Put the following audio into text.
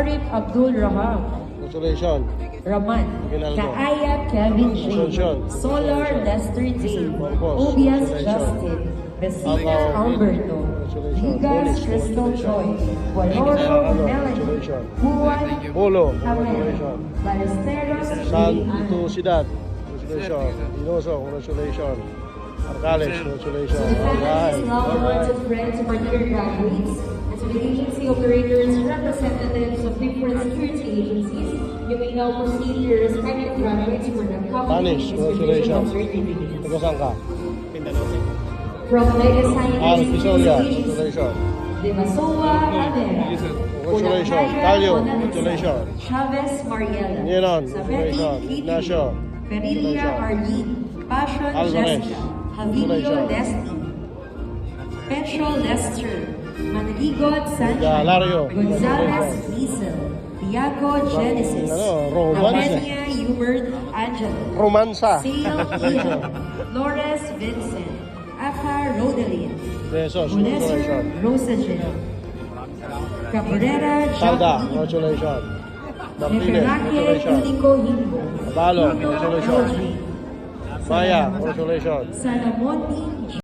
Arif Abdul Raham. Congratulations. Raman. Ginaldo. Kaaya Kevin J. Congratulations. Solar Lester J. Marcos. Obias Congratulations. Justin. Vecina Abaw, Alberto. Congratulations. Ligas Bonis. Crystal Joy. Waloro Congratulations. Melanie. Congratulations. Juan Polo. Amel. Congratulations. Ballesteros Santo Ciudad. Congratulations. Inoso. Congratulations. Arcales. Congratulations. So the Alright. families, loved ones, Alright. and friends of our dear graduates, and to the agency operators, representatives of different security agencies, you may now proceed to your respective graduates for the Spanish, accompanying distribution of congratulations. certificates. Taga saan ka? From Mega Al Scientist Pisolia. Agency, Congratulations. De Masoa Avera, Congratulations. Talio. Congratulations. Chavez Mariela, Nienon. Sabetti Congratulations. Kitty, Ignacio. Perilia Congratulations. Arlene, Passion Alvarez. Jessica, Javilio Congratulations. Lesti, Petro Lester, Manaligot Sanchez, Galario. Gonzalez Liesel, Tiago Genesis, Ano, romance Avenia Hubert Angelo, Romansa. Sale Ian, Flores Vincent, Afa Rodelin, Besos. Uneser Congratulations. Rosagel, Cabrera Salda. Jackie, Congratulations. Martinez. Nefernaque Congratulations. Unico Himbo, Abalo. Congratulations. LJ, Maya. Congratulations. Salamonte